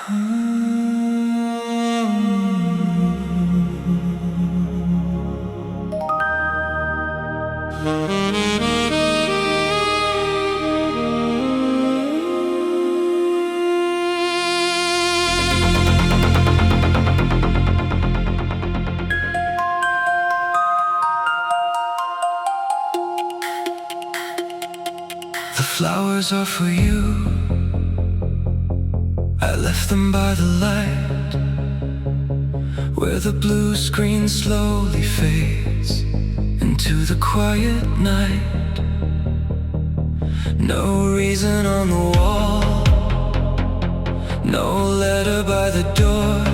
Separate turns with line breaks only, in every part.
The flowers are for you. I left them by the light, where the blue screen slowly fades into the quiet night. No reason on the wall, no letter by the door,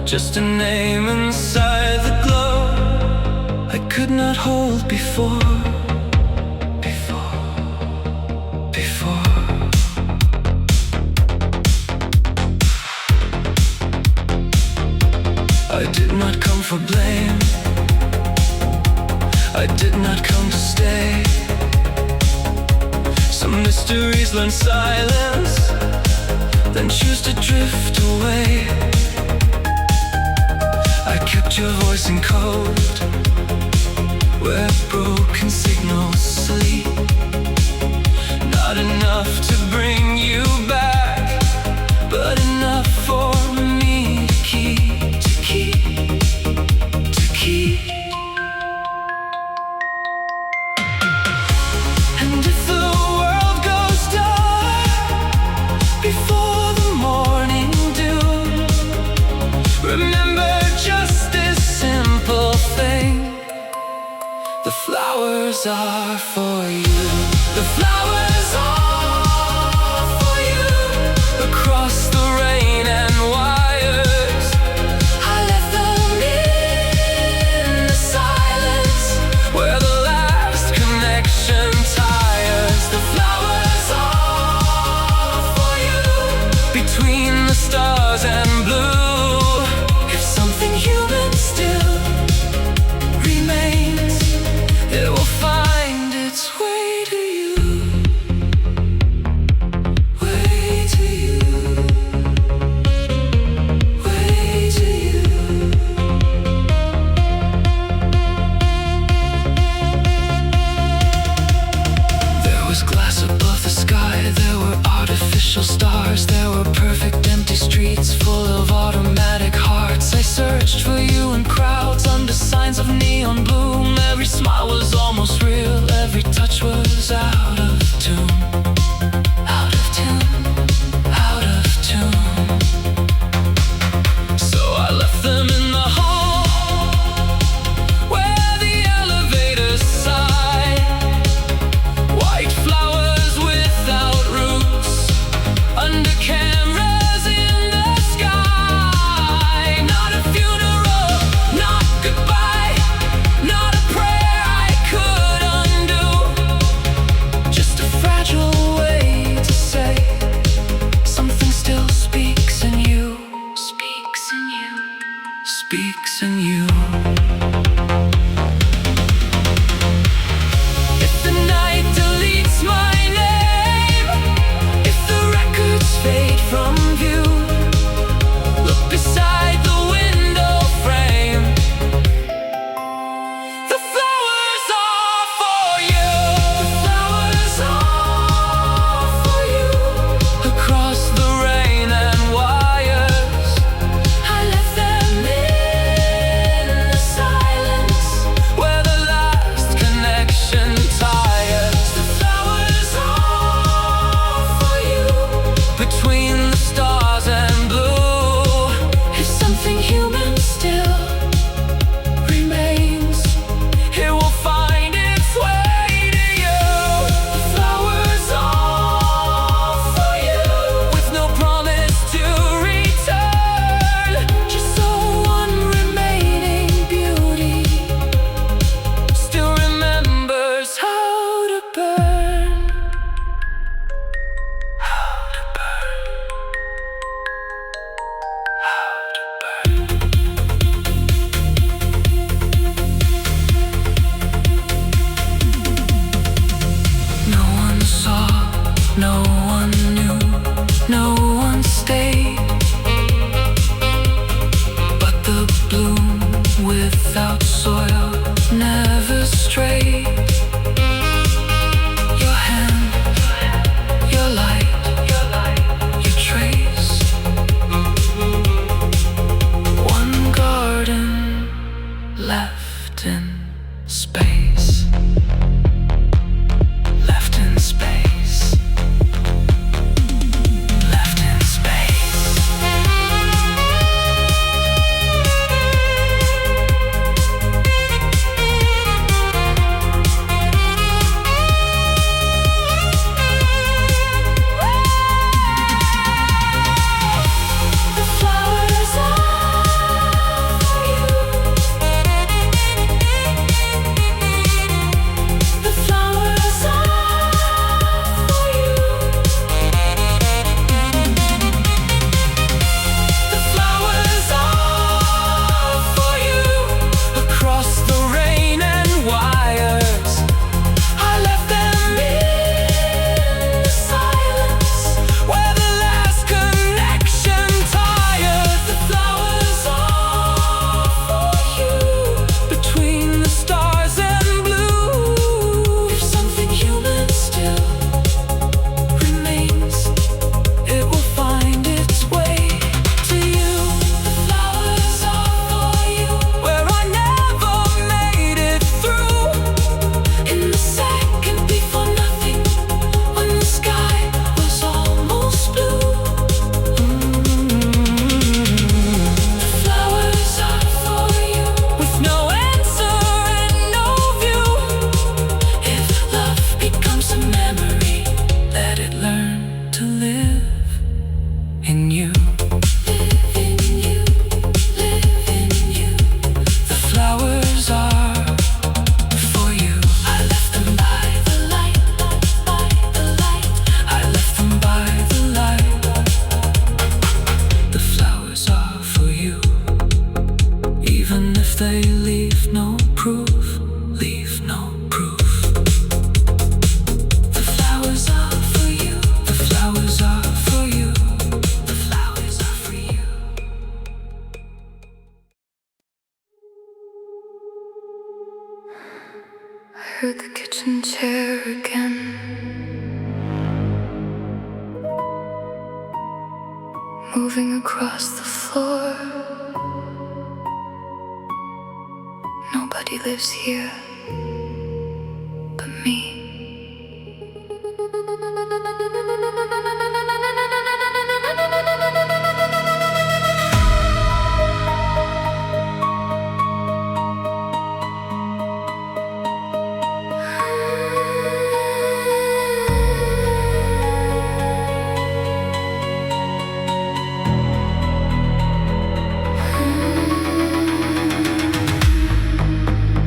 just a name inside the glow I could not hold before. I did not come for blame, I did not come to stay. Some mysteries learn silence, then choose to drift away. I kept your voice in code, where broken signals sleep. Not enough to bring you back, but enough for me to keep. And if the world goes dark before the morning dew, remember just this simple thing: the flowers are for you. The flowers are for you. Across the rain and wires, I left them in the silence, where the last connection tires. The flowers are for you. Between the stars and blue, if something human still remains, it will find its way to you. Way to you. Way to you. There was glass above the sky, there were artificial stars, there were perfect empty streets full of automatic hearts. I searched for you in crowds under signs of neon bloom. Every smile was almost real, every touch was out of tune. Out of tune, out of tune. So I left them in the hall, where the elevators sigh. White flowers without roots, under cameras in the sky. Not a funeral, not goodbye, not a prayer I could undo. Just a fragile way to say something still speaks in you. Speaks in you. Speaks in you. If the night deletes my name, if the records fade from view, look beside the window frame. The flowers are for you. The flowers are for you. Across the rain and wires, I left them in the silence, where the last connection tires. The flowers are for you. Between the stars and blue, if something human still remains, it will find its way to you. The flowers are for you, with no promise to return, just so one remaining beauty still remembers how to burn. How to burn. How to burn. No one saw, no one knew, no one without soil, never stray. Your hand, your light, your trace. One garden left in space. Left in space. Left in space. The flowers are for you. The flowers are for you. The flowers are for you. Across the rain and wires, I left them in the silence where the last connection tired. The flowers are for you. Between the stars and blue, if something human still remains, it will find its way to you. The flowers are for you. Where I never made it through, in the second before nothing, when the sky was almost blue. The flowers are for you. With no answer and no view, if love becomes a memory, let it learn to live in you. Live in you, live in you. The flowers are for you. I left them by the light, by the light. I left them by the light. The flowers are for you. Even if they leave no proof, leave no proof. The flowers are for you. The flowers are for you. The flowers are for you. I heard the kitchen chair again, moving across the floor. Nobody lives here but me.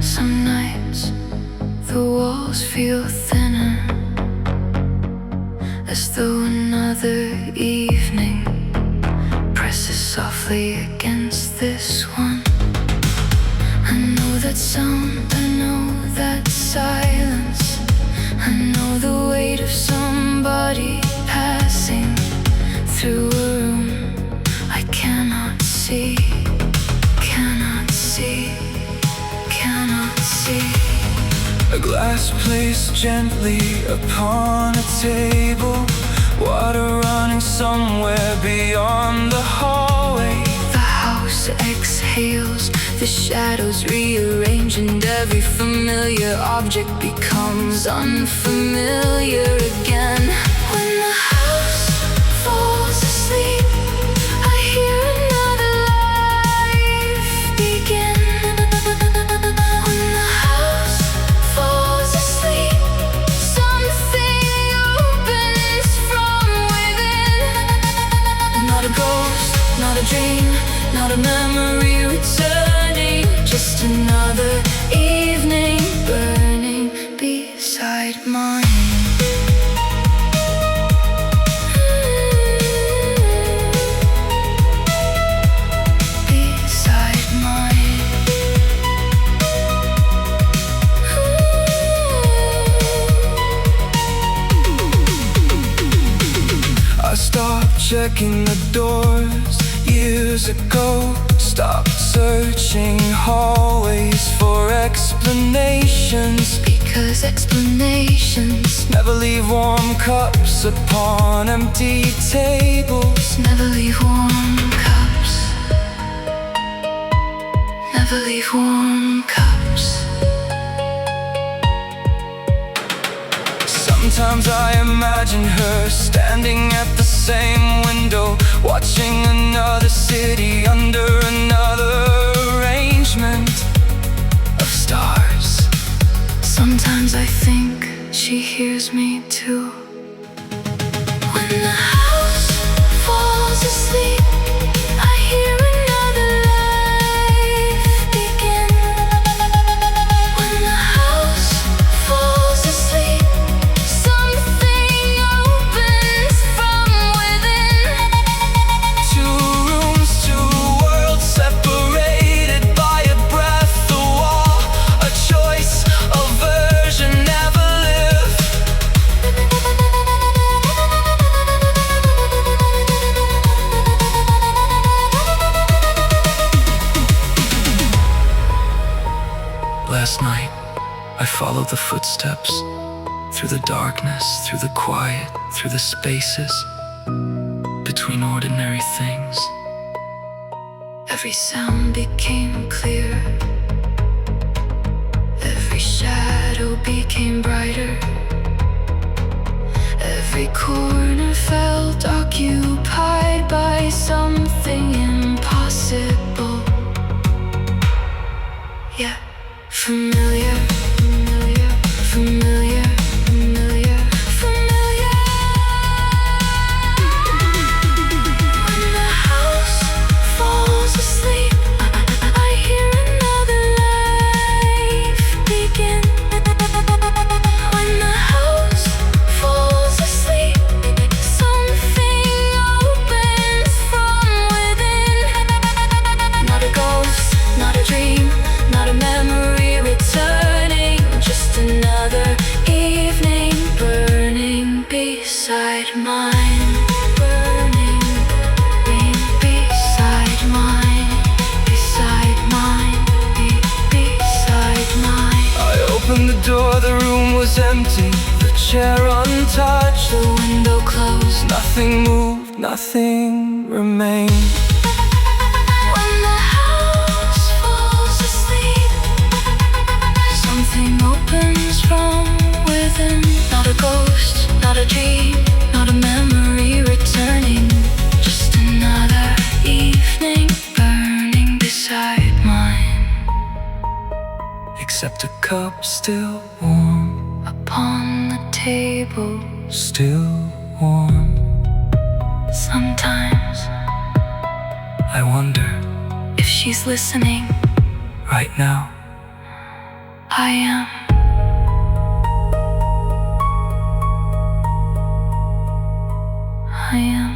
Some nights the walls feel thinner, as though another evening presses softly against this one. I know that sound, I know that silence. I know the weight of somebody passing through a room I cannot see, cannot see, cannot see. A glass placed gently upon a table, water running somewhere beyond the hallway. The house exhales, the shadows rearrange, and every familiar object becomes unfamiliar again. When the house falls asleep, I hear another life begin. When the house falls asleep, something opens from within. Not a ghost, not a dream, not a memory returning, just another evening burning beside mine. Beside mine. I stopped checking the doors years ago, stopped searching hallways for explanations,
because explanations
never leave warm cups upon empty tables.
never leave warm cups, never leave warm cups.
Sometimes I imagine her standing at the same window, watching another city under another arrangement of stars.
Sometimes I think she hears me too. When the house falls asleep, I hear another life begin. When the house falls asleep, something opens from within.
Two rooms, two worlds separated by a breath, a wall, a choice, a version never lived. Last night, I followed the footsteps through the darkness, through the quiet, through the spaces between ordinary things.
Every sound became clear, every shadow became brighter, every corner felt occupied by something impossible, yet familiar, familiar, familiar, familiar, familiar. When the house falls asleep, I hear another life begin. When the house falls asleep, something opens from within. Not a ghost, not a dream, not a memory returning, just another evening burning beside mine, burning beside mine, beside mine, beside mine.
I opened the door, the room was empty, the chair untouched,
The window closed.
nothing moved, nothing remained.
When the house falls asleep, something opens from within. Not a ghost, not a dream, not a memory returning, just another evening burning beside mine.
Except a cup still warm,
Upon the table,
still warm.
sometimes
I wonder,
if she's listening,
right now,
I am. I am.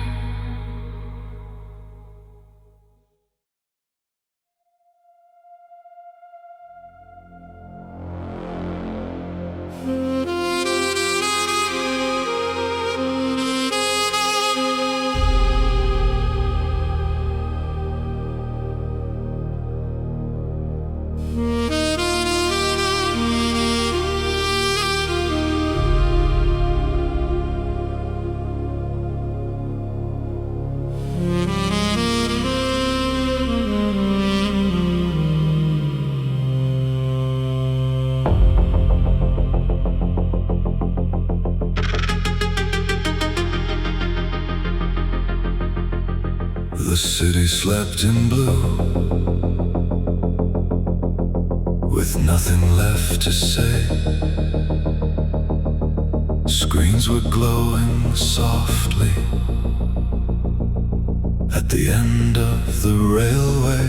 the city slept in blue, with nothing left to say. Screens were glowing softly at the end of the railway.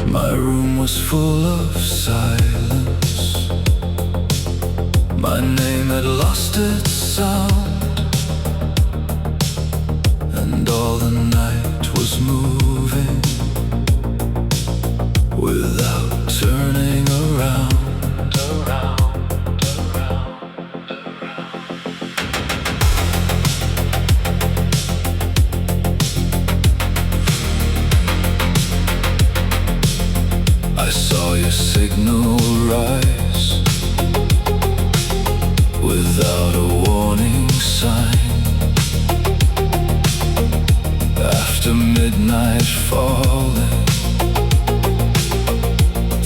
My room was full of silence. My name had lost its sound, and all the night was moving without turning around. I saw your signal rise without a warning sign. After midnight falling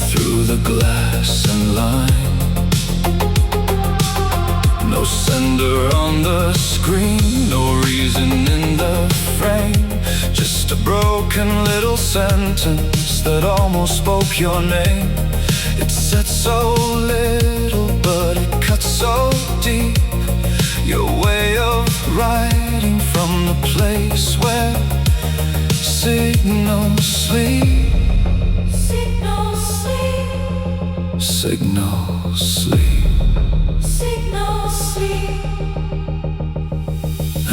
through the glass and line, no sender on the screen, no reason in the frame, just a broken little sentence that almost spoke your name. It said so little, but it cut so deep. Your way of writing from the place where signals sleep.
Signals sleep.
Signals sleep.
Signals sleep.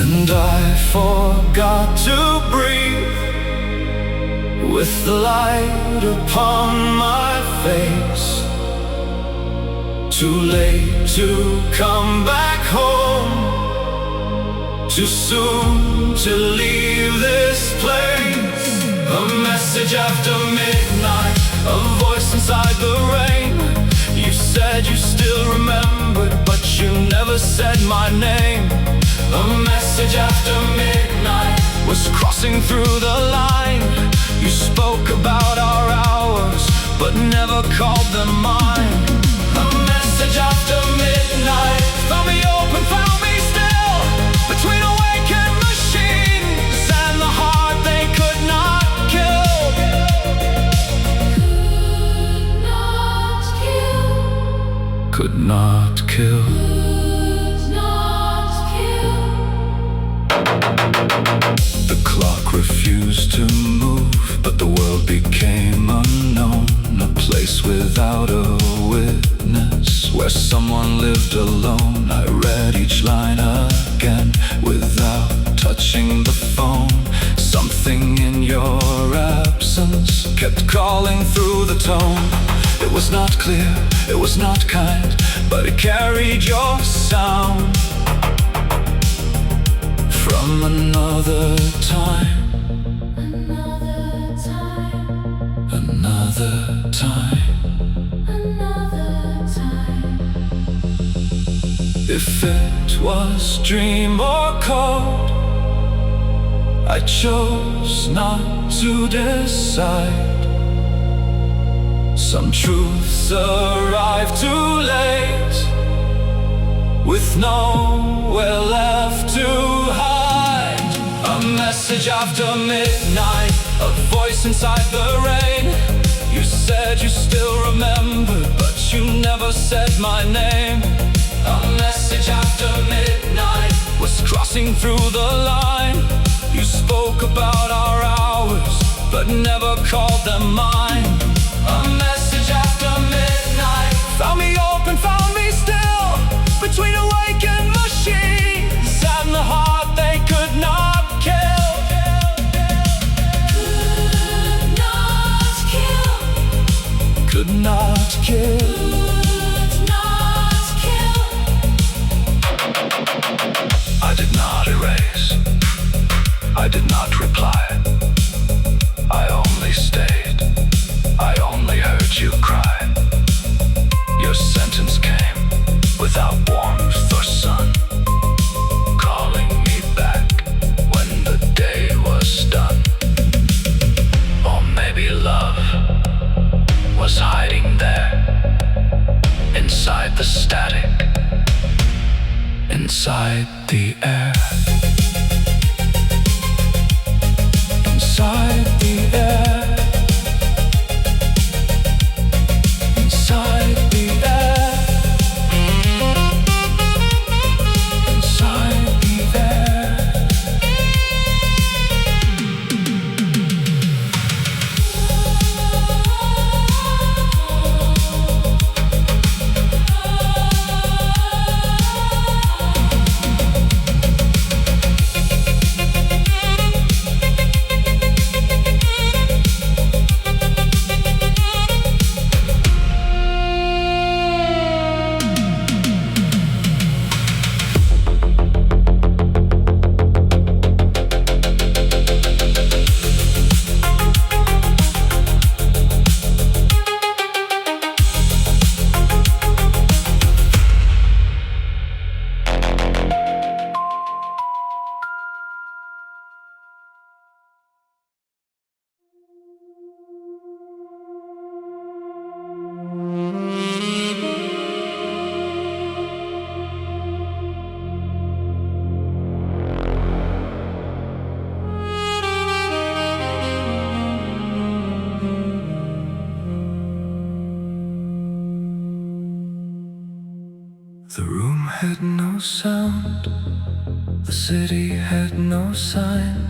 And I forgot to breathe with the light upon my face. Too late to come back home, too soon to leave this place. A message after midnight, a voice inside the rain. You said you still remembered, but you never said my name. A message after midnight was crossing through the line. You spoke about our hours, but never called them mine. A message after midnight found me open, found me still, between awakened machines and the heart they could not kill.
Could not
Could not
kill.
kill.
Could not kill.
The clock refused to move, but the world became unknown. A place without a witness, where someone lived alone. I read each line again without touching the phone. Something in your absence kept calling through the tone. It was not clear, it was not kind, but it carried your sound from another time.
Another time.
Another time.
Another time.
If it was dream or code, I chose not to decide. Some truths arrive too late, with nowhere left to hide. A message after midnight, a voice inside the rain. You said you still remembered, but you never said my name. A message after midnight was crossing through the line. You spoke about our hours, but never called them mine. A message after midnight found me open, found me still, between awakened machines and the heart they could not kill.
Could not kill.
Could not kill.
Could not kill.
I did not erase, I did not reply. I only stayed, I only heard you cry. Your sentence came without warmth or sun, calling me back when the day was done. Or maybe love was hiding there, inside the static, inside the air. Inside the air. Inside the air. Inside the air. had no sound, the city had no sign.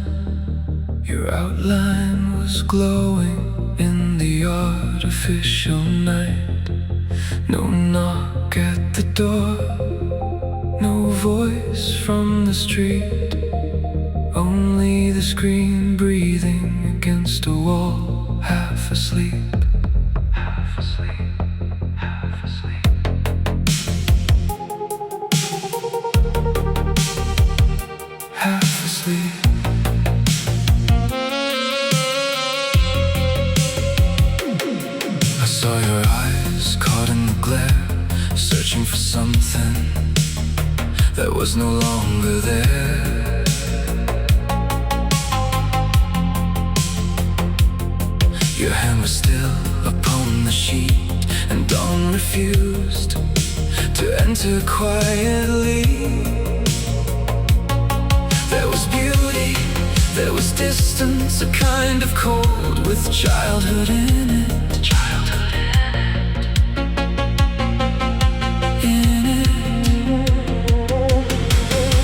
Your outline was glowing in the artificial night. No knock at the door, no voice from the street, only the screen breathing against a wall, half asleep. Half asleep, half asleep. Half asleep. I saw your eyes caught in the glare, searching for something that was no longer there. Your hand was still upon the sheet, and dawn refused to enter quietly. There was beauty, there was distance, a kind of cold with childhood in it. Childhood in it.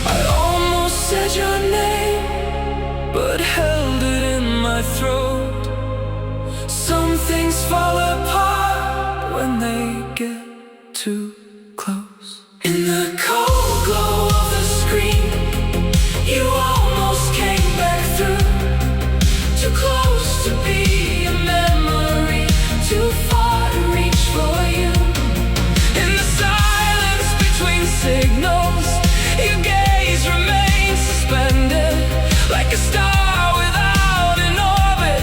I almost said your name, but held it in my throat. Some things fall apart when they get too close. In the cold glow of the screen, you almost came back through. Too close to be a memory, too far to reach for you. In the silence between signals, your gaze remains suspended, like a star without an orbit,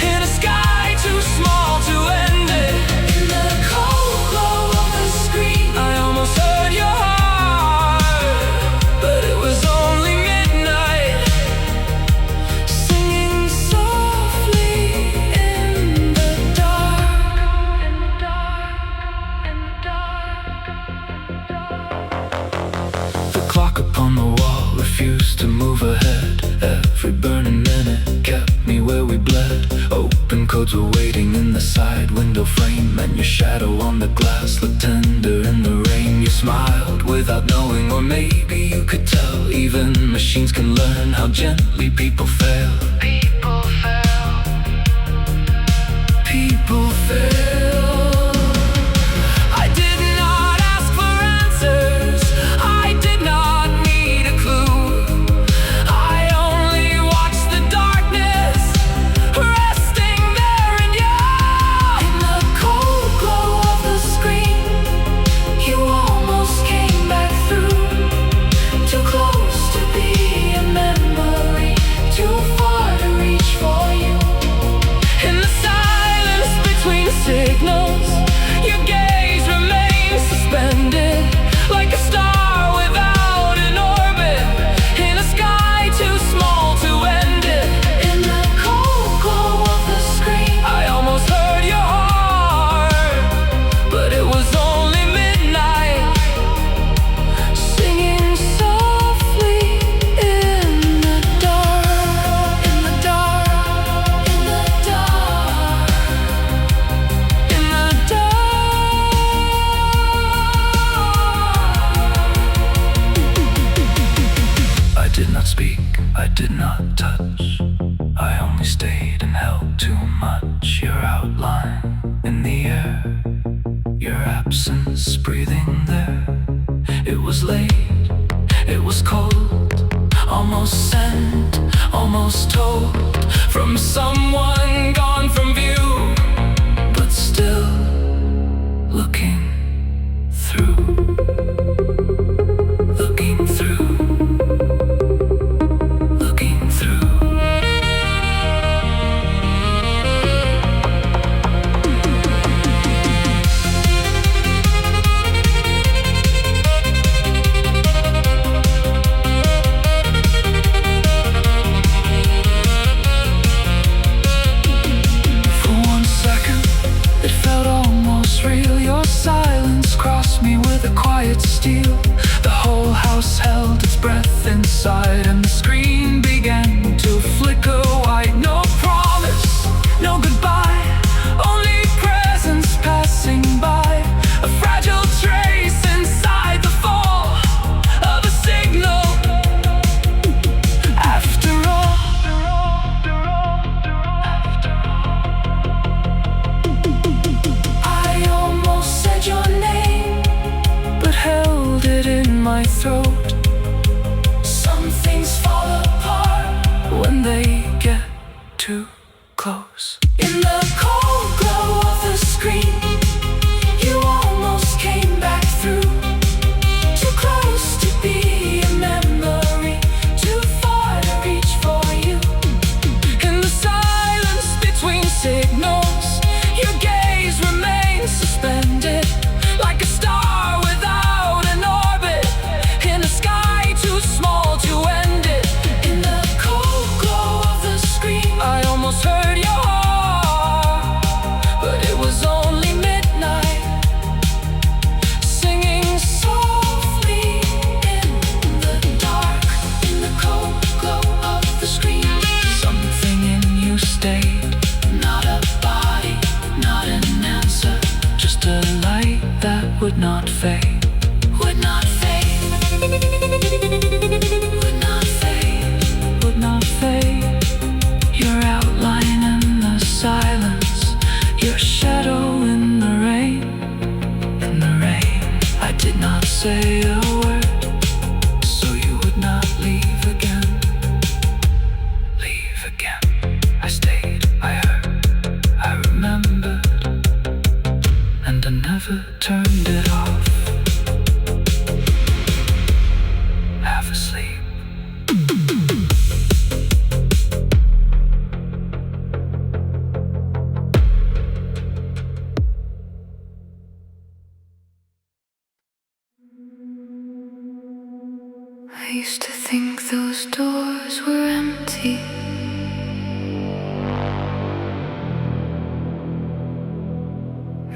in a sky too small to end it. In the cold glow of the screen, I almost heard your heart, but it was only midnight, singing softly in the dark. In the dark, in the dark. The clock upon the wall refused to move ahead. Every burning minute kept me where we bled. Open codes were waiting in the side window frame, and your shadow on the glass looked tender in the rain. You smiled without knowing, or maybe you could tell. Even machines can learn how gently people fail. People fail. People fail. I did not ask for answers, I did not need a clue. I only watched the darkness resting there in you. In the cold glow of the screen, you almost came back through. Too close to be a memory, too far to reach for you. In the silence between signals, your gaze remains suspended, like a star without an orbit, in a sky too small to end it. In the cold glow of the screen, I almost heard your heart, but it was only midnight, singing softly in the dark. In the dark, in the dark, in the dark. I did not speak, I did not touch, I only stayed and held too much. Your outline in the air, your absence breathing there. It was late, it was cold, almost sent, almost told, from someone gone from view, but still looking through. Looking through. Looking through. For 1 second, it felt almost real. Your silence crossed me with a quiet steel. The whole house held its breath inside, and the screen began to flicker white. No promise, no goodbye, only presence passing by. A fragile trace inside the fall. my throat. Some things fall apart when they get too close. In the cold glow of the screen, you almost came back through. Too close to be a memory, too far to reach for you. In the silence between signals, your gaze remains suspended, like a star without an orbit, in a sky too small to end it. In the cold glow of the screen, I almost heard your heart, but it was only midnight, singing softly in the dark. In the cold glow of the screen, something in you stayed. Not a body, not an answer, just a light that would not fade. Would not fade. Would not fade. Would not fade. Your outline in the silence, your shadow in the rain. In the rain, I did not say a word, so you would not leave again. Leave again. I stayed, I heard, I remembered, and I never turned it off. Half asleep. I used to think those doors were empty.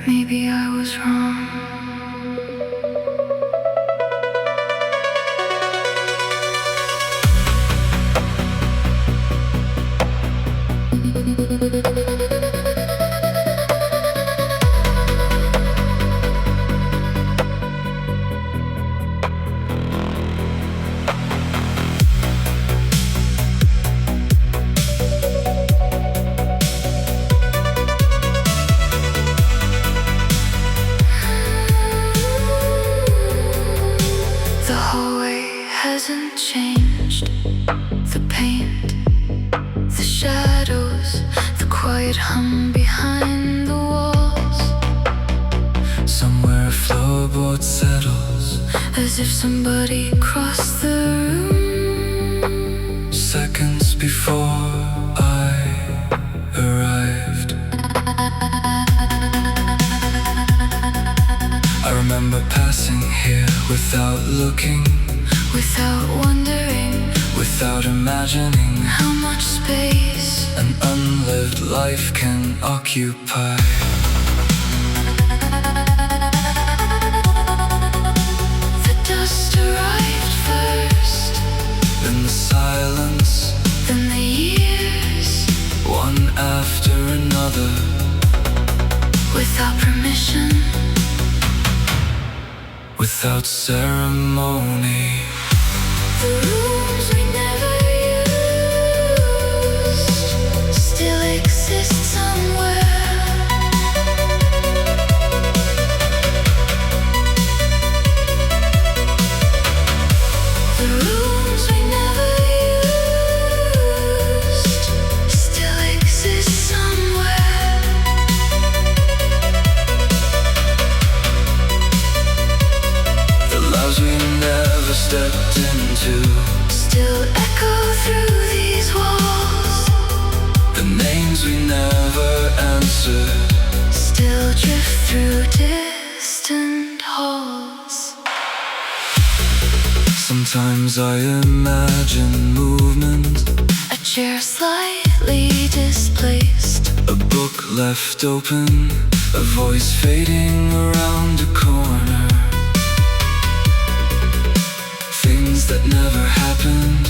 Maybe I was wrong. The hallway hasn't changed. The paint, the shadows, the quiet hum behind the walls. Somewhere a floorboard settles, as if somebody crossed the room. Seconds before I arrived, I remember passing here without looking, without wondering, without imagining how much space an unlived life can occupy. The dust arrived first, then the silence, then the years, one after another, without permission, without ceremony. The rooms we never used still exist somewhere. The rooms we never used still exist somewhere. The lives we never stepped into still echo through these walls. The names we never answered still drift through distant halls. Sometimes I imagine movement, a chair slightly displaced, a book left open, a voice fading around a corner. Things that never happened,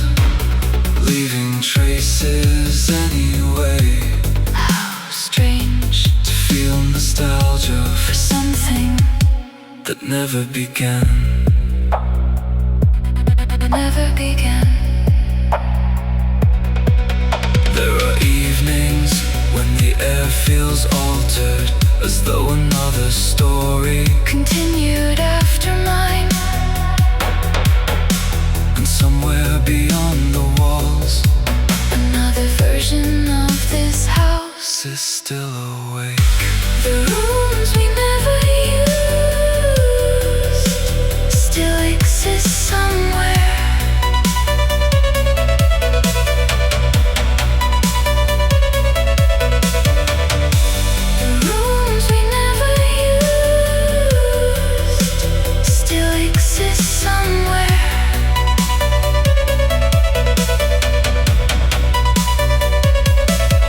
leaving traces anyway. How strange to feel nostalgia for something that never began. Never began. There are evenings when the air feels altered, as though another story continued after mine. still awake.
The rooms we never used still exist somewhere. The rooms we never used still exist somewhere.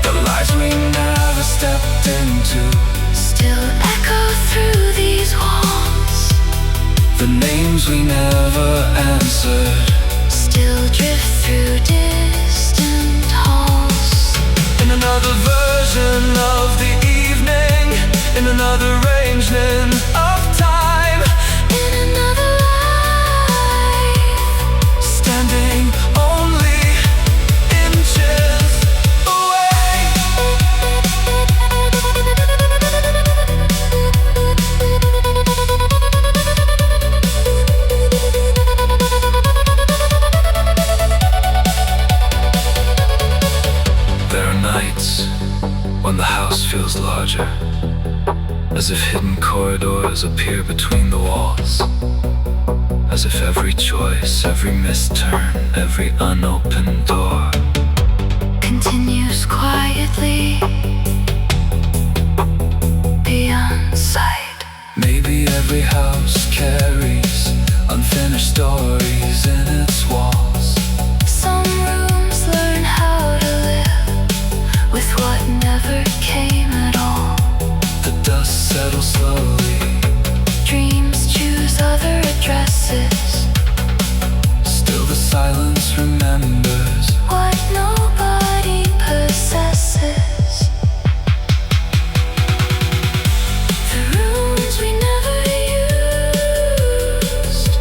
The lies we never stepped into
Still echo through these walls.
the names we never answered.
Still drift through distant halls.
In another version of the evening, in another arrangement of time,
In another life,
standing only inches away. There are nights when the house feels larger, as if hidden corridors appear between the walls, as if every choice, every missed turn, every unopened door
continues quietly beyond sight.
Maybe every house carries unfinished stories in its walls.
Some rooms learn how to live with what never came at all.
The dust settles slowly,
Dreams choose other addresses.
still the silence remembers.
What nobody possesses. The rooms we never used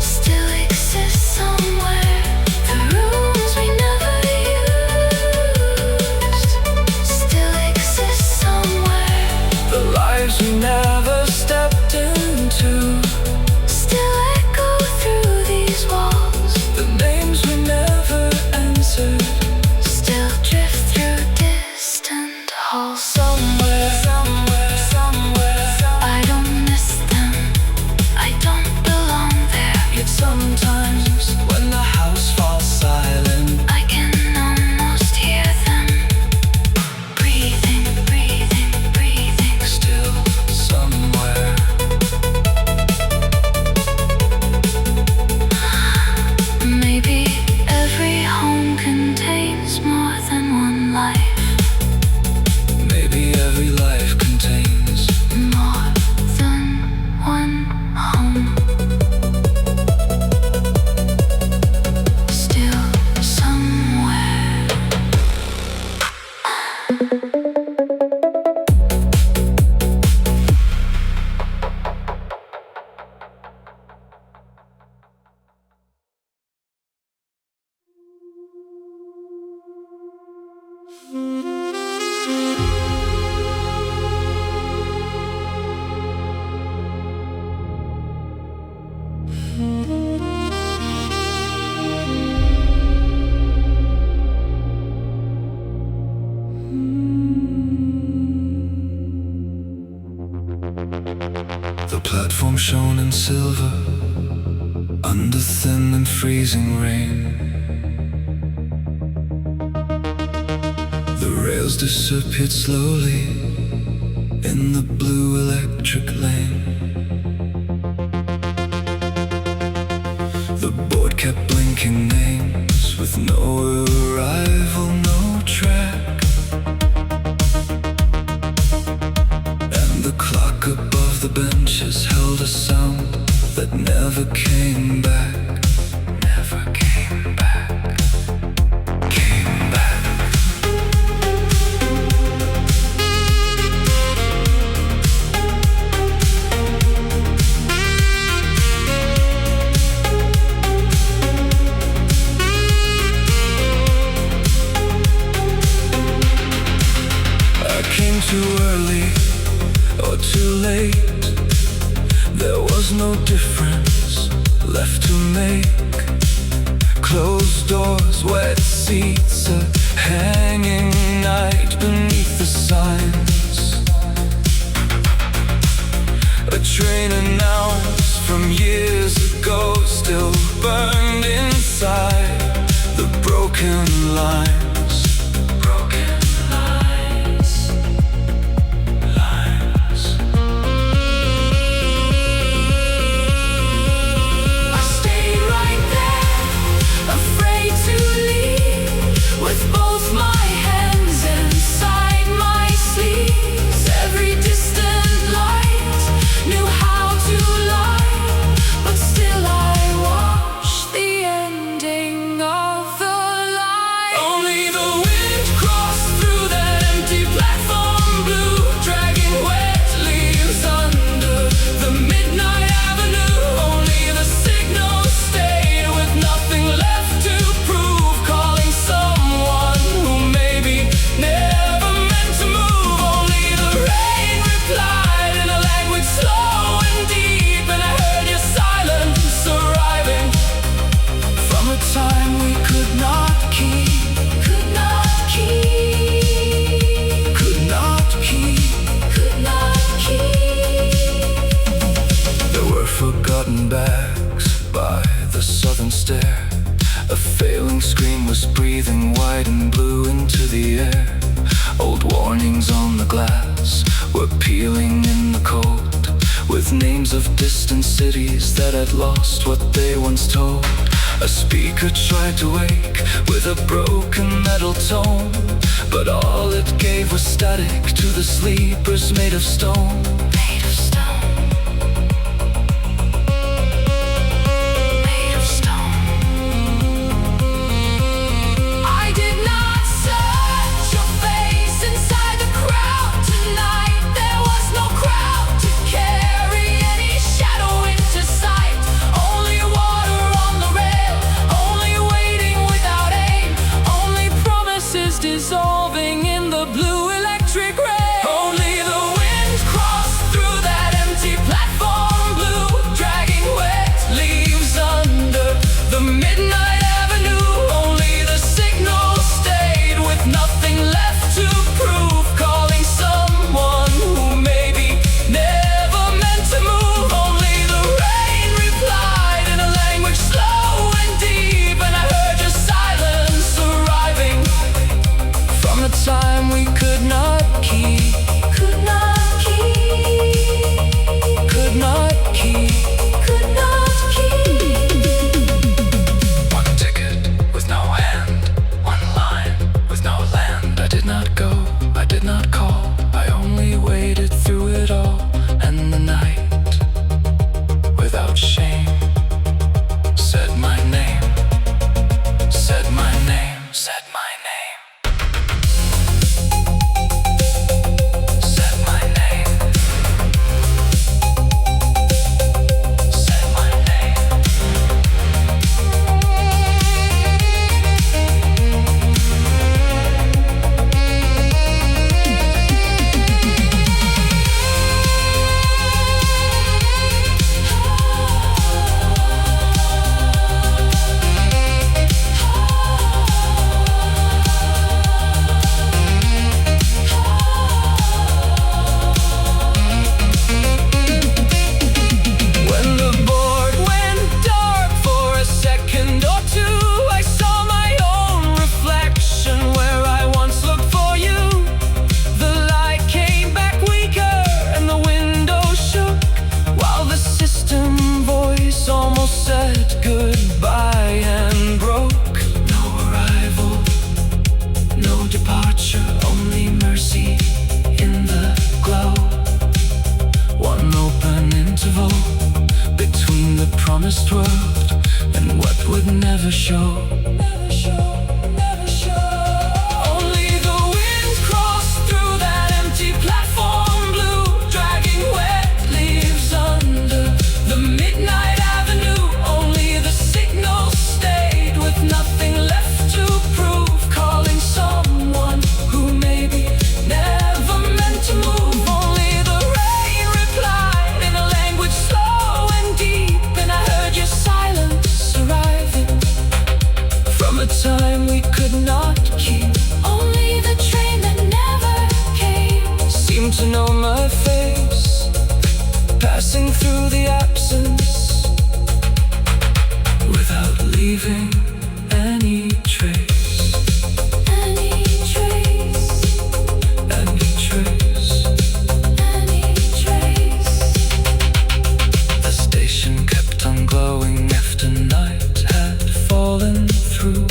still exist somewhere. The rooms we never used still exist somewhere.
The lives we never stepped into,
Still echo through these walls.
the names we never answered.
Still drift through distant halls.
Somewhere, somewhere, somewhere,
I don't miss them. I don't belong there.
yet sometimes when the house falls silent,
I can almost hear them breathing, breathing, breathing.
still somewhere.
Maybe every home contains more than one life.
Maybe every life contains
More than one home. Still somewhere.
the platform shone in silver under thin and freezing rain. The rails disappeared slowly in the blue electric lane. The board kept blinking names with no arrival, no track. And the clock above the benches held a sound that never came back. Never came back. Came back. I came too early or too late. There was no difference left to make. Closed doors, wet seats, a hanging night beneath the signs. A train announced from years ago, still burned inside the broken lines. Bags by the southern stair, a failing screen was breathing white and blue into the air. Old warnings on the glass were peeling in the cold, with names of distant cities that had lost what they once told. A speaker tried to wake with a broken metal tone, but all it gave was static to the sleepers made of stone.
Dissolving in the blue electric rain. Only the wind crossed through that empty platform blue, dragging wet leaves under the midnight avenue. Only the signal stayed with nothing left to prove, calling someone who maybe never meant to move. Only the rain replied in a language slow and deep, and I heard your silence arriving from a time we could not keep. Could not keep. Could not keep. Could not keep.
One ticket with no hand, one line with no land. I did not go, I did not call, I only waited through it all. And the night, without shame, said my name, said my name, said my name. Promised world and what would never show. Never show, never show. Only the wind crossed through that empty platform blue, dragging wet leaves under the midnight avenue. Only the signal stayed with nothing left to prove, calling someone who maybe never meant to move. Only the rain replied in a language slow and deep, and I heard your silence arriving passing through the absence without leaving any trace.
Any trace,
Any trace.
any trace.
The station kept on glowing after night had fallen through.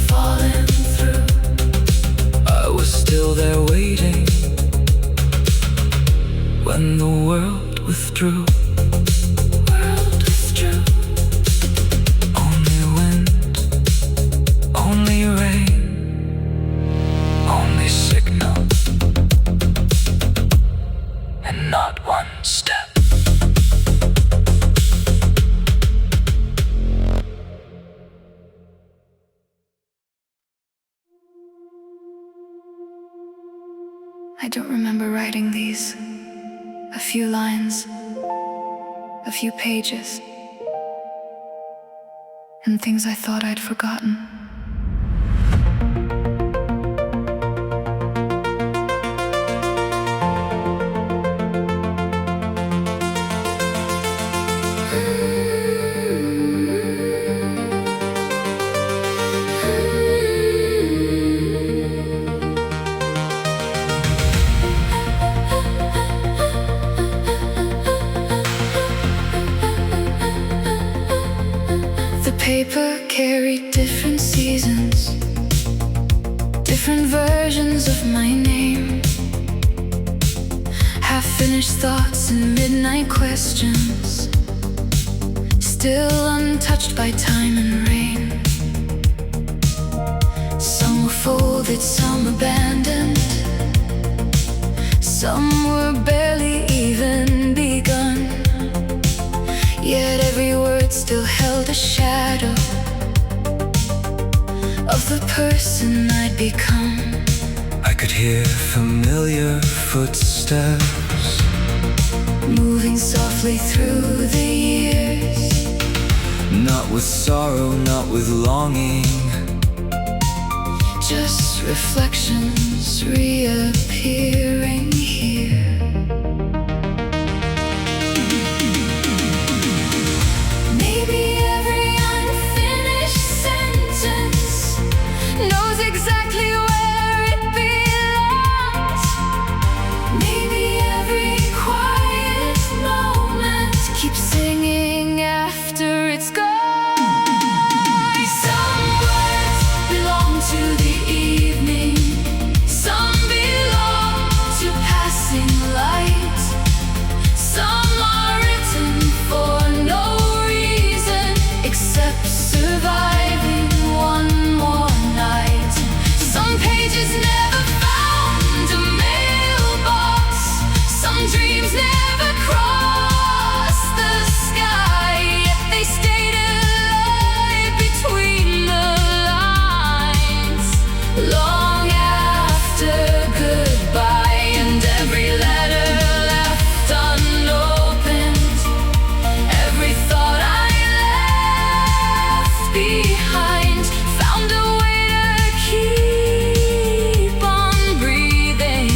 Falling through.
I was still there waiting when the world withdrew.
World withdrew.
Only wind, only rain, only signal, and not one step.
I don't remember writing these. A few lines, a few pages, and things I thought I'd forgotten. The paper carried different seasons, different versions of my name, half-finished thoughts and midnight questions, still untouched by time and rain. Some were folded, some abandoned, some were barely even begun. Yet every word still held a shadow of the person I'd become.
I could hear familiar footsteps
Moving softly through the years,
not with sorrow, not with longing,
just reflections reappearing here. Maybe every unfinished sentence knows exactly where it belongs. Maybe every quiet moment keeps singing after it's gone. Some words belong to the evening, some belong to passing light, some are written for no reason except surviving one more night. Some pages never found a mailbox, some dreams never crossed the sky, yet they stayed alive between the lines, long after goodbye. And every letter left unopened, every thought I left behind, found a way to keep on breathing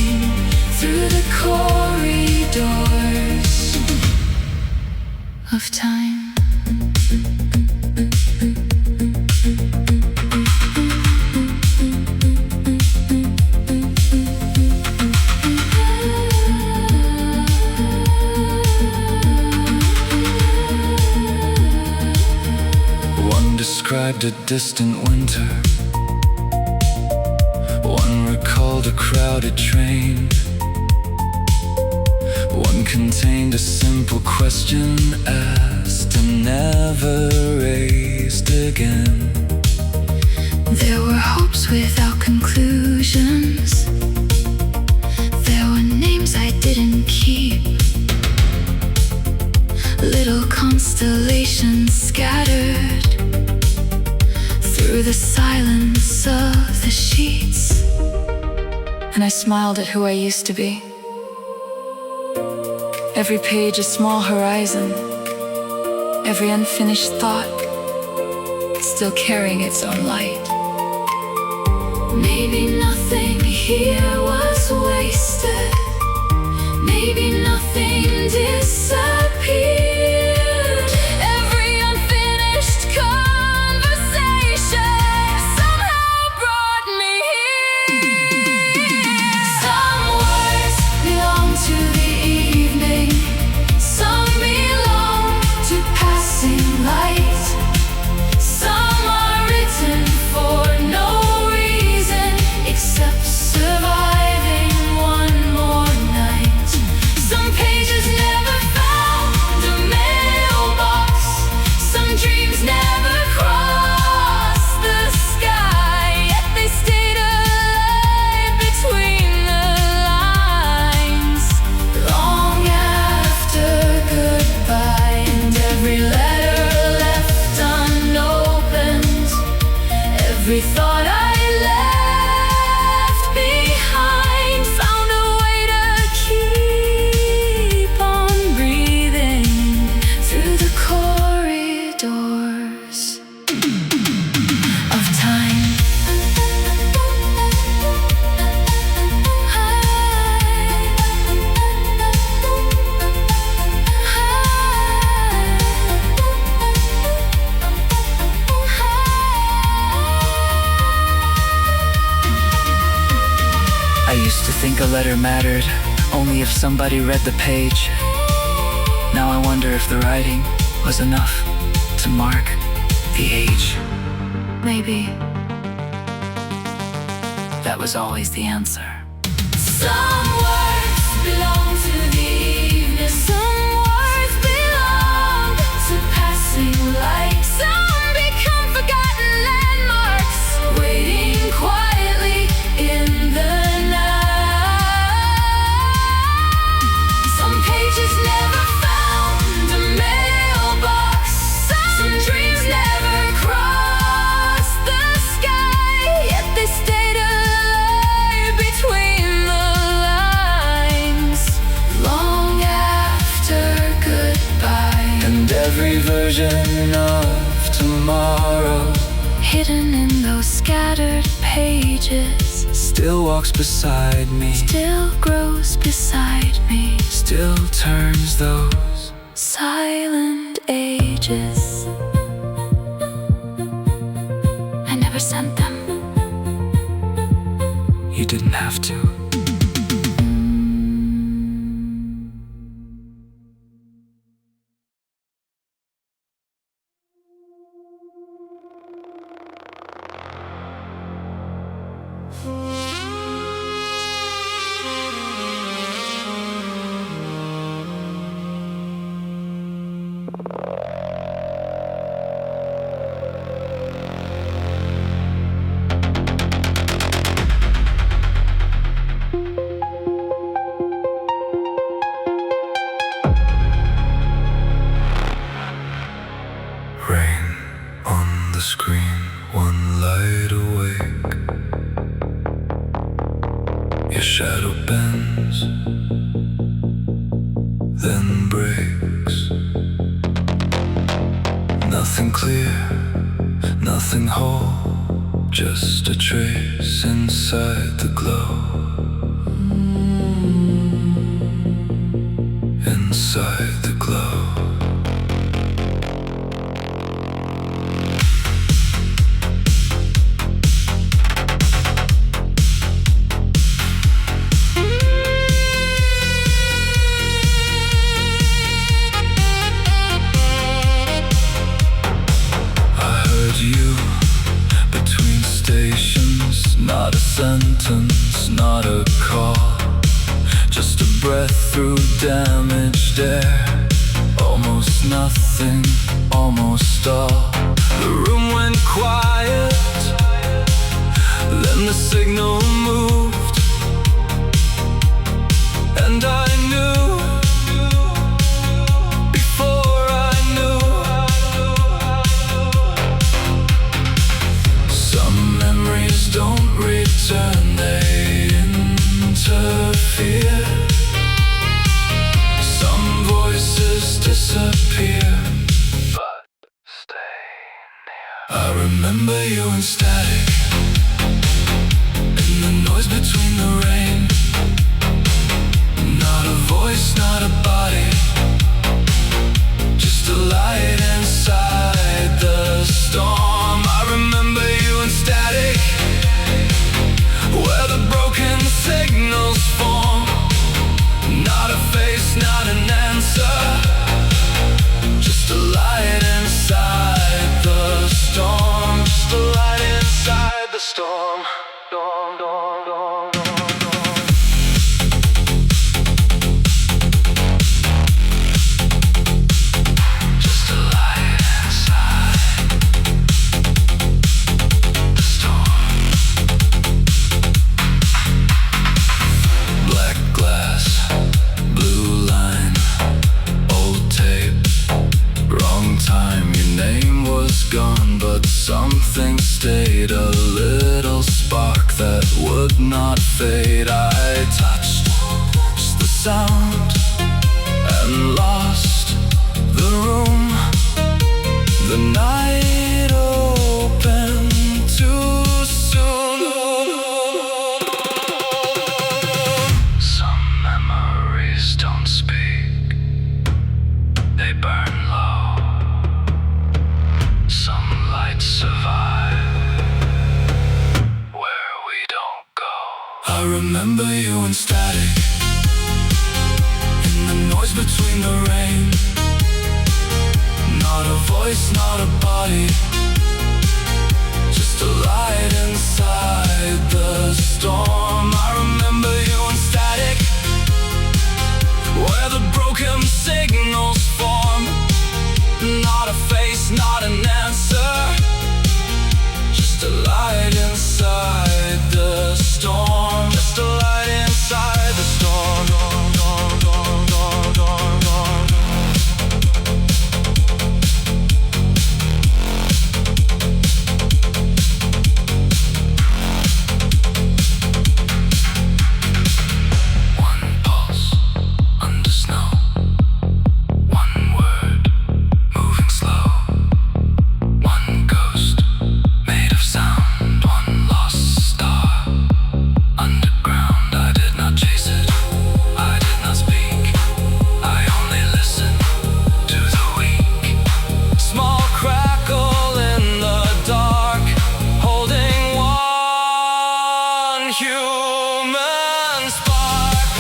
through the corridors of time.
One described a distant winter, one recalled a crowded train, one contained a simple question asked and never raised again.
There were hopes without conclusions, there were names I didn't keep, little constellations scattered through the silence of the sheets. And I smiled at who I used to be. Every page a small horizon, every unfinished thought still carrying its own light. Maybe nothing here was wasted,
Maybe nothing disappeared. Every unfinished conversation somehow brought me here. Some words belong to the evening, some belong to passing light. Some are written for no reason except surviving one more night. Some pages never found a mailbox. Some dreams never crossed the sky, yet they stayed alive between the lines. Long after goodbye and every letter left unopened, every thought I left behind found a way to keep on breathing through the corridors of time.
I used to think a letter mattered only if somebody read the page. Now I wonder if the writing was enough to mark the age. Maybe that was always the answer.
Some words belong to the evening, some words belong to passing light. Some become forgotten landmarks, waiting quietly in the night. Some pages never found a mailbox. Some dreams never crossed the sky, yet they stayed alive between the lines. Long after goodbye,
And every version of tomorrow
hidden in those scattered pages,
still walks beside me,
still grows beside me.
still turns those
Silent ages. I never sent them.
you didn't have to.
Rain on the screen, one light awake. Your shadow bends, then breaks. Nothing clear, nothing whole, just a trace inside the glow. Inside the glow. You between stations, not a sentence, not a call, just a breath through damaged air. Almost nothing, almost all. The room went quiet, then the signal moved, and I knew before I knew. Some memories don't return, they interfere. Some voices disappear, but stay near. I remember you in static, in the noise between the rain. Not a voice
sound and lost the room. The night opened too soon. Some memories don't speak, they burn low. Some lights survive where we don't go. I remember you in static, in the noise between the rain. Not a voice, not a body, just a light inside the storm. I remember you in static, where the broken signals form. Not a face, not an answer, just a light inside the storm. Just a light inside the storm. Human spark.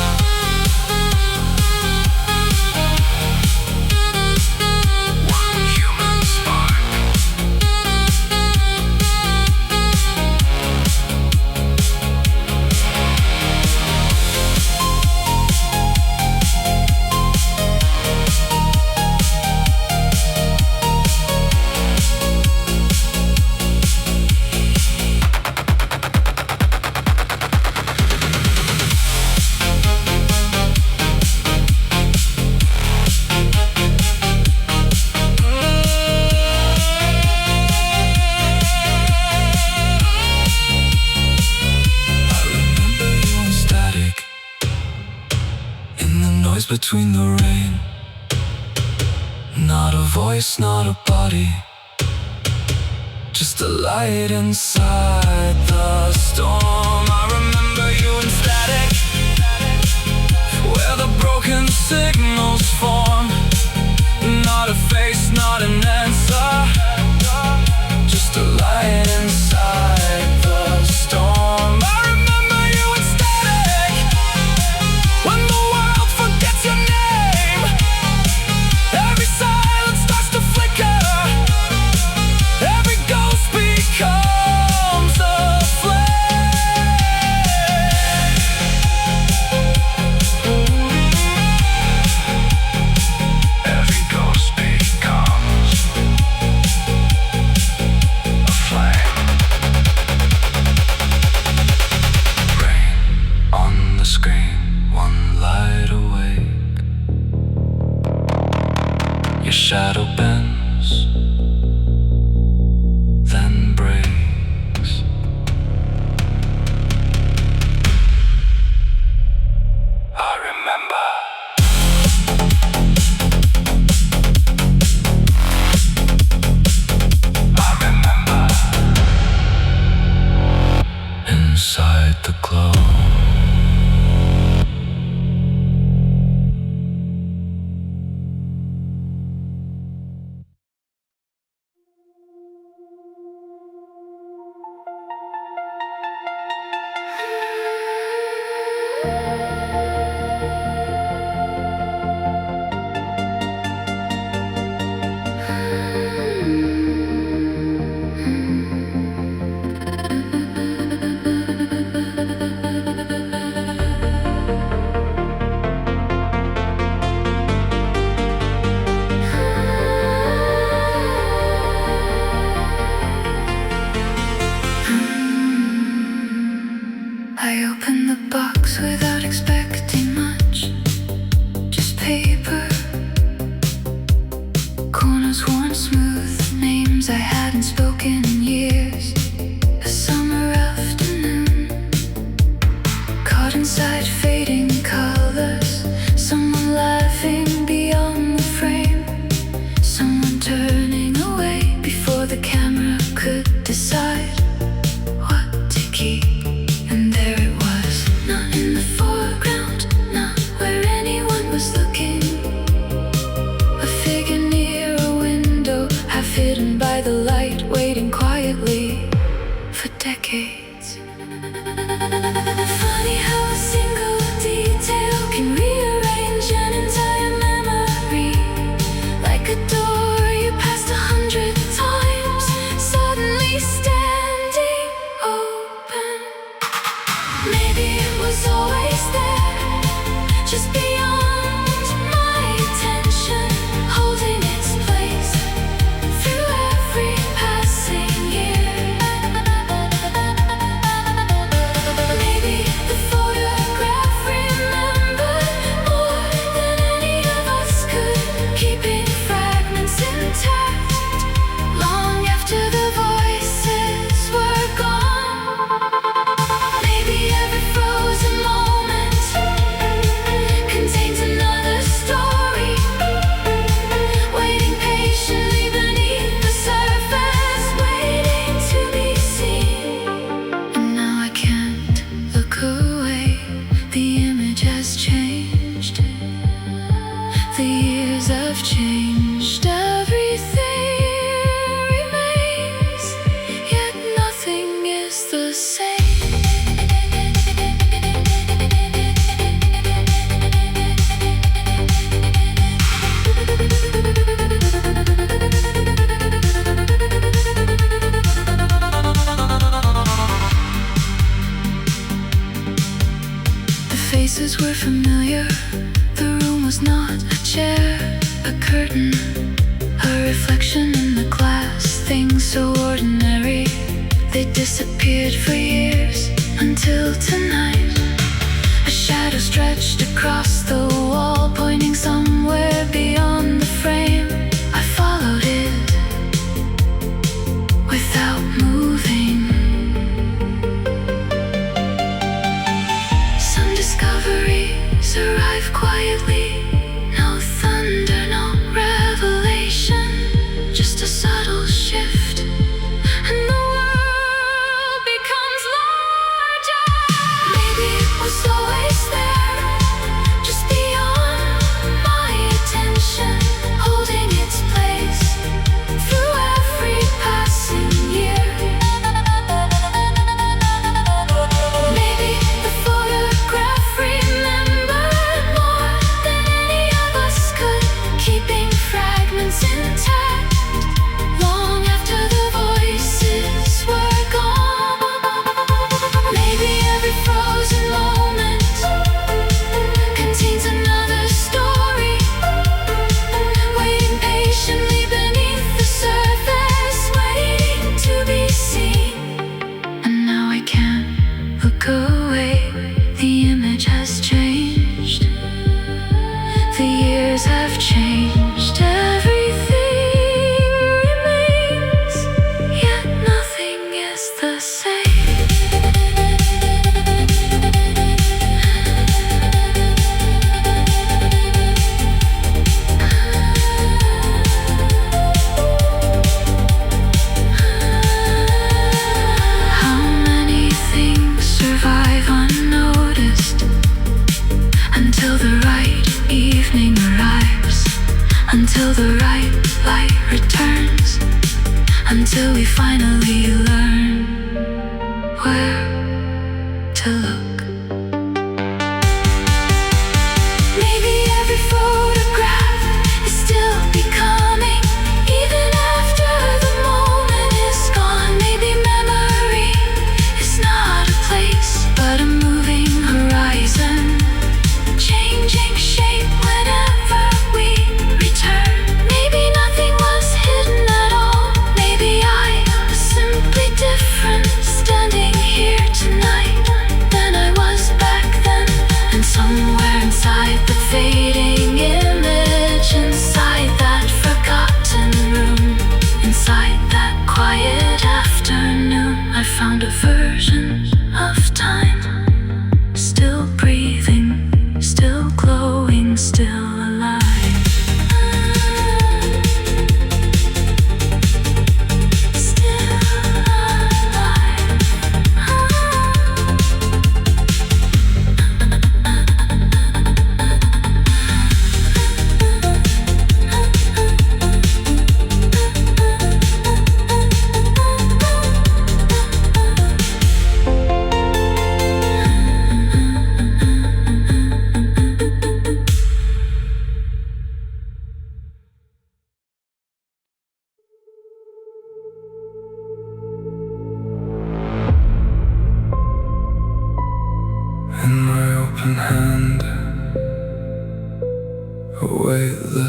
One human spark. Between the rain, not a voice, not a body, just a light inside the storm. I remember you in static, where the broken signals form. Not a face, not an answer, just a light inside the storm. I remember you in static, when the world forgets your name. Every silence starts to flicker, every ghost becomes a flame. Every ghost becomes a flame. Rain on the screen, one light awake. Your shadow bends, then breaks. I remember. I remember. Inside the glow. decades. Funny how a single detail can rearrange an entire memory. Like a door you passed 100 times, suddenly standing open. Maybe it was always there, just beyond my attention, holding its place through every passing year. Maybe the photograph remembered more than any of us could, keeping fragments intact long after the voices were gone. Maybe every frozen moment contains another story, waiting patiently beneath the surface, waiting to be seen. And now I can't look away. The image has changed. The years have changed. Everything remains, yet nothing is the same. The faces were familiar. The room was not a chair, a curtain, a reflection in the glass. Things so ordinary, they disappeared for years, until tonight. A shadow stretched across the wall, pointing somewhere beyond the frame. I followed it without moving. Some discoveries arrive quietly. No thunder, no revelation, just a subtle shift, and the world becomes larger. Maybe it was always there, just beyond my attention, holding its place through every passing year. Maybe the photograph remembered more than any of us could, keeping fragments intact long after the voices were gone. Maybe every frozen moment contains another story, waiting patiently beneath the surface, waiting to be seen. And now I can't look away. The image has changed. The years have changed. Everything remains, yet nothing is the same. How many things survive unnoticed until the right evening arrives, until the right light returns, until we finally learn where to look. Maybe every photograph is still becoming, even after the moment is gone. Maybe memory is not a place, but a moving horizon, changing shape whenever we return. Maybe nothing was hidden at all. Maybe I was simply different, standing here tonight than I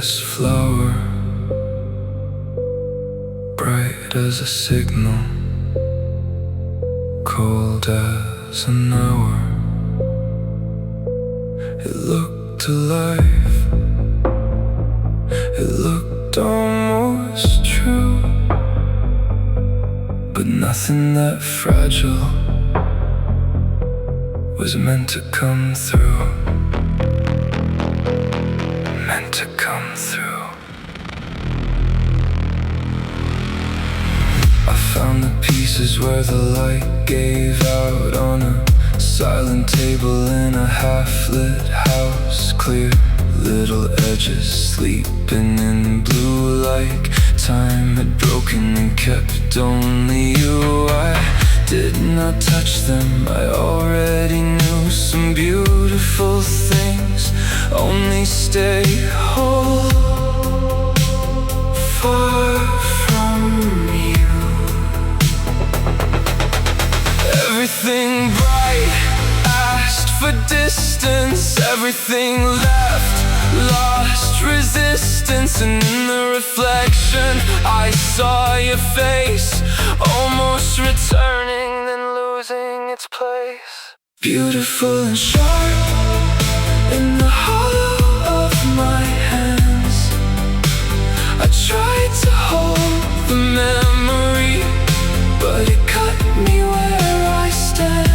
faceless flower, bright as a signal, cold as an hour. It looked alive, it looked almost true, but nothing that fragile was meant to come through. Meant to come through. I found the pieces where the light gave out on a silent table in a half-lit house. Clear little edges sleeping in blue like time had broken and kept only you. I did not touch them, I already knew some beautiful things only stay whole far from you. Everything bright asked for distance, everything left lost resistance, and in the reflection I saw your face, almost returning then losing its place. Beautiful and sharp in the hollow of my hands, I tried to hold the memory, but it cut me where I stand.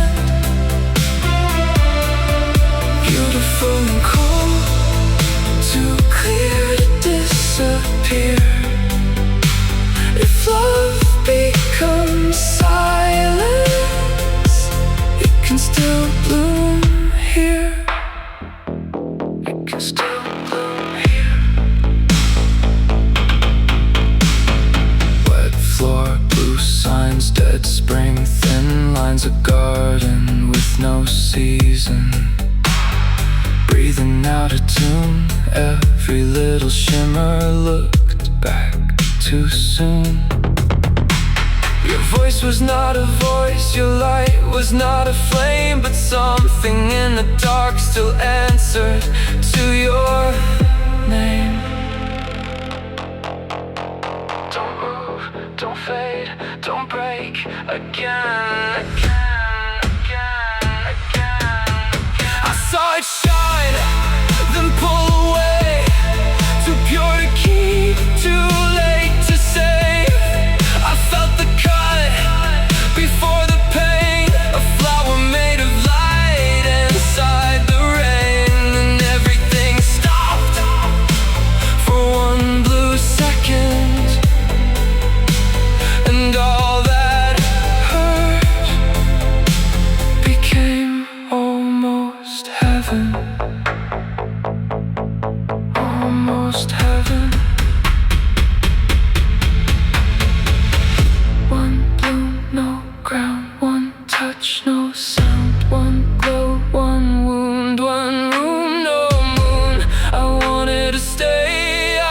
Beautiful and cold, too clear to disappear. If love becomes silence, it can still bloom here. It can still bloom here. Wet floor, blue signs, dead spring, thin lines, a garden with no season. Breathing out of tune, every little shimmer looked back too soon. Your voice was not a voice, your light was not a flame, but something in the dark still answered to your name. Don't move, don't fade, don't break again, again, again, again. I saw it shine, then pull away, too pure to keep, too late to save. I felt the cut before the pain, a flower made of light inside the rain, and everything stopped for one blue second, and all that hurt became almost heaven. Almost heaven. One bloom, no ground, one touch, no sound, one glow, one wound, one room, no moon. I wanted to stay, I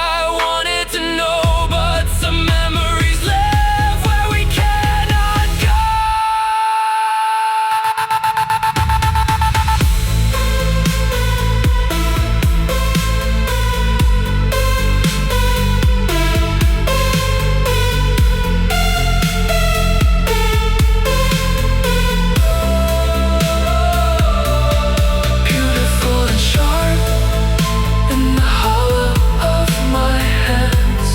wanted to know, but some memories live where we cannot go. Beautiful and sharp in the hollow of my hands,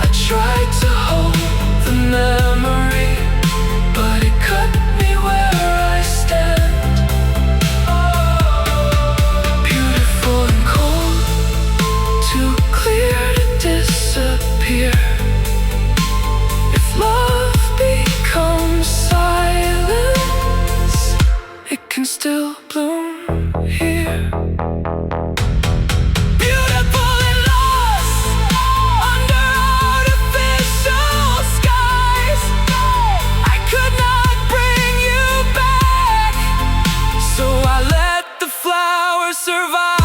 I tried to hold the memory, but it cut me where I stand. Beautiful and cold, too clear to disappear. If love becomes silence, it can still bloom here. Beautiful and lost under artificial skies, I could not bring you back, so I let the flowers survive.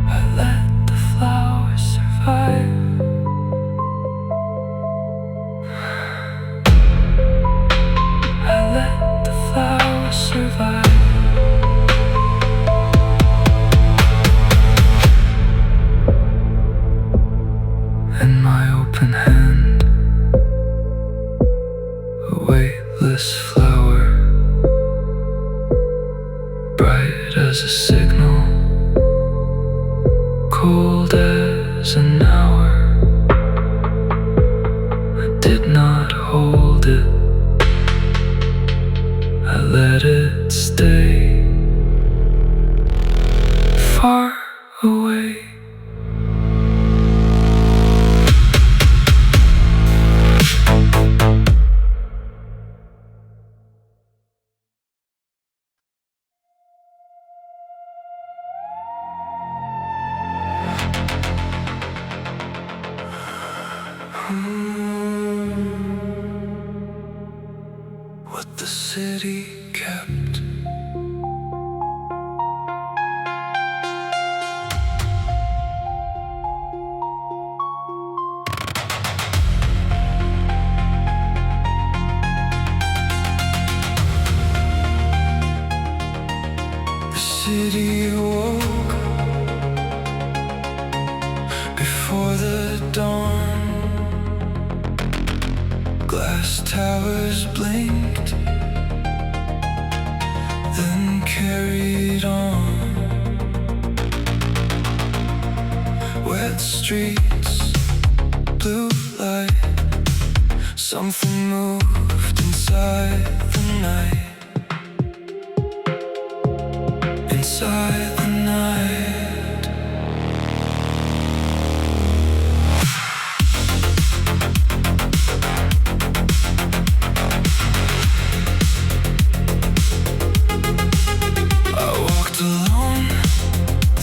I let the flowers survive.
bright as a signal, cold as an hour. I did not hold it, I let it stay far away. What the city kept. The city woke before the dawn. Glass towers blinked, then carried on. Wet streets, blue light. Something moved inside the night. Inside the night. I walked alone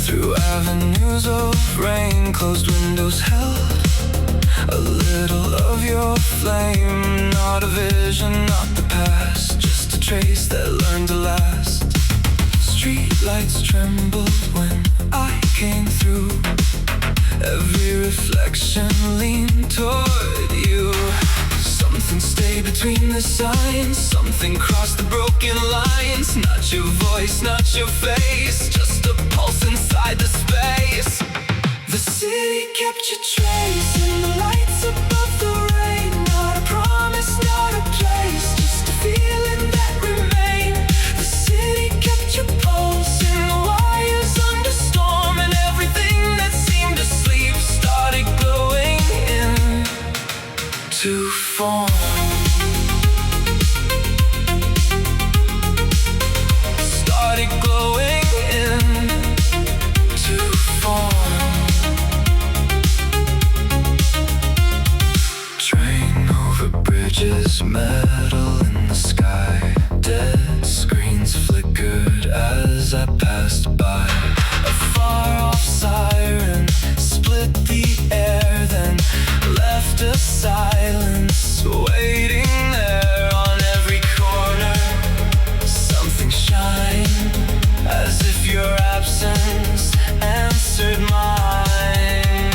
through avenues of rain. Closed windows held a little of your flame. Not a vision, not the past, just a trace that learned to last. Street lights trembled when I came through. Every reflection leaned toward you. Something stayed between the signs, something crossed the broken lines. Not your voice, not your face, just a pulse inside the space. The city kept your trace in the lights above the rain. Not a promise, not a place, just a feeling that remained. The city kept your pulse in the wires under storm, and everything that seemed to sleep started glowing in to form. Started glowing in to form. Train over bridges, metal in the sky. Dead screens flickered as I passed by. A far-off siren split the air, then left a silence waiting there on every corner. Something shine as if your absence answered mine.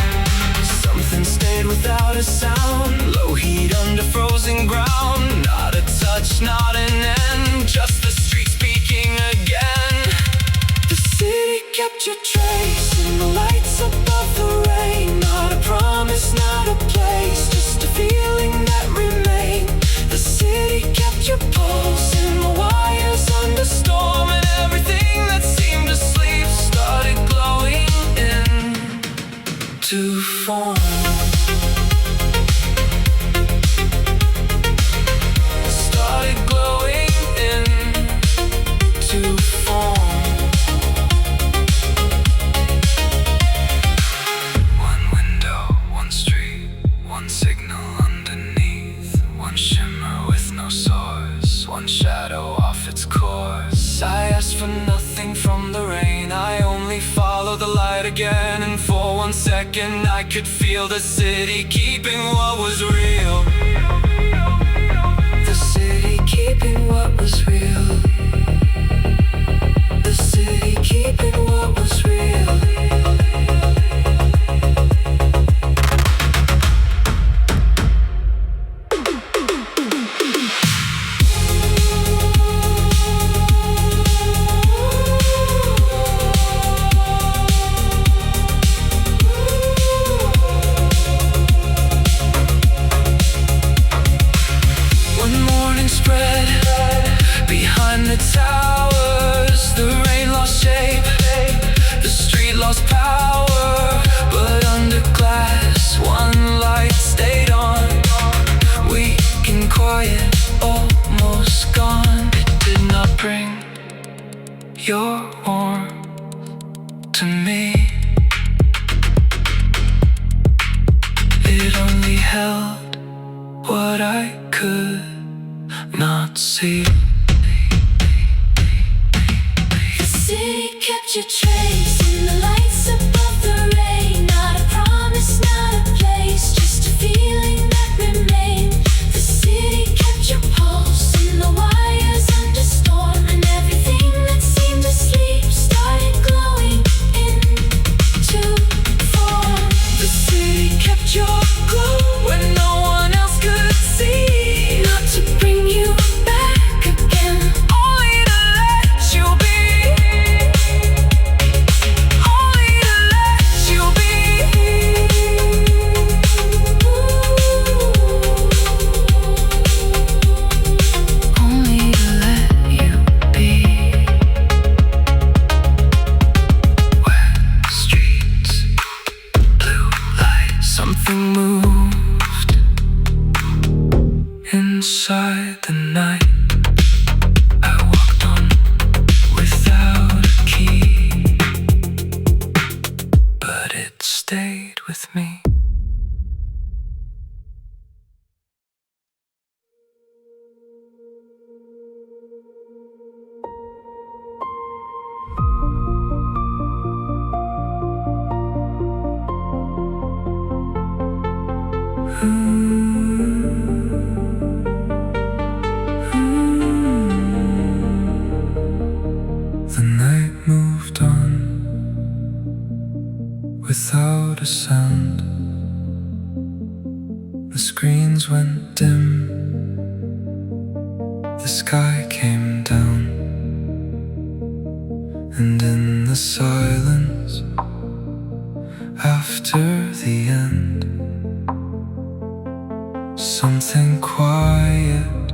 Something stayed without a sound, low heat under frozen ground. Not a touch, not an end, just the street speaking again. The city kept your trace in the lights above the rain. Not a promise, not a place, just a feeling that remained. The city kept your pulse in the wires under storm, and everything that seemed to sleep started glowing in to form. Started glowing in to form. One window, one street, one signal underneath. One shimmer with no source, one shadow off its course. I asked for nothing from the rain, I only followed the light again. And for 1 second I could feel the city keeping what was real. The city keeping what was real. The city keeping what was real. Behind warmth to me. It only held what I could not see.
The city kept your trace in the lights above the rain. Not a promise, not a place, just a feeling that remained. The city kept your pulse in the wires under storm, and everything that seemed asleep started glowing into form. The city kept your glow when no one else could see. Not to bring you back again, only to let you be. Only to let you be.
Only to let you be. Wet streets, blue lights. Something moved inside the night. I walked on without a key, but it stayed with me. The night moved on without a sound. The screens went dim, the sky came down, and in the silence after the end, something quiet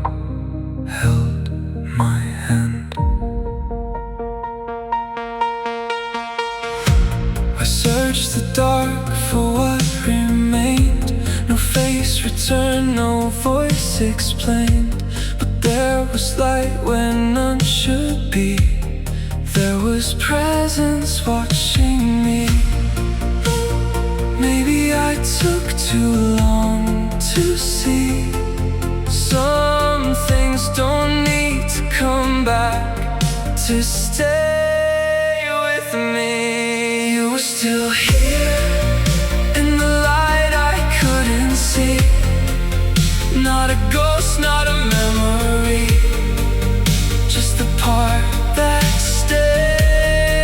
held my hand. I searched the dark for what remained. No face returned, no voice explained. But there was light where none should be. There was presence watching me. Maybe I took too long to see. Some things don't need to come back to stay with me. You were still here in the light I couldn't see. Not a ghost, not a memory, just the part that stayed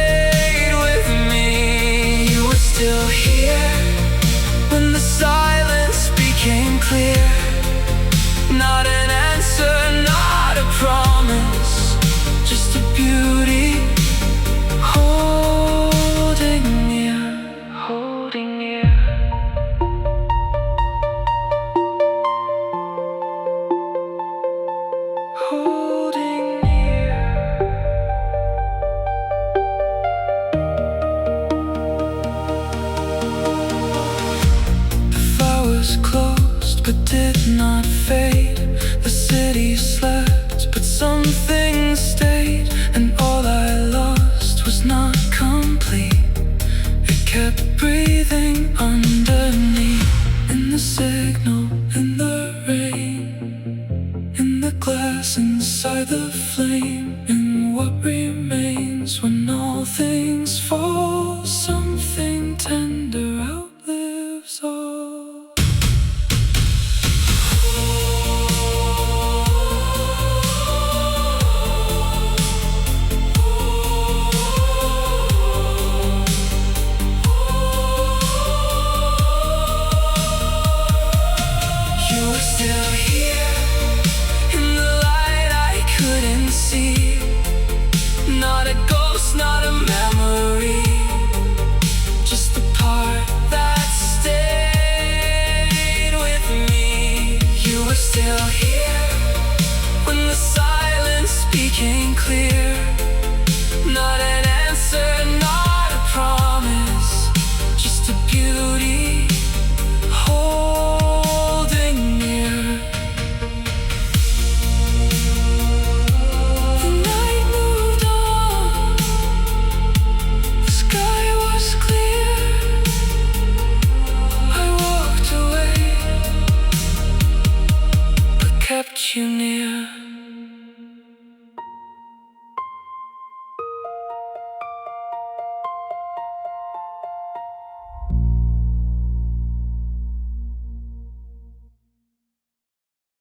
with me. You were still here when the silence became clear. Not an answer, not a promise, just a beauty holding near, holding near. Holding near. The flowers closed but did not fade. The city slept but some things stayed, and all I lost was not complete. It kept breathing underneath. In the signal, in the rain, in the glass inside the flame, in what remains when all things fall. Something tender outlives all. You were still here in the light I couldn't see. Not a ghost, not a memory, here.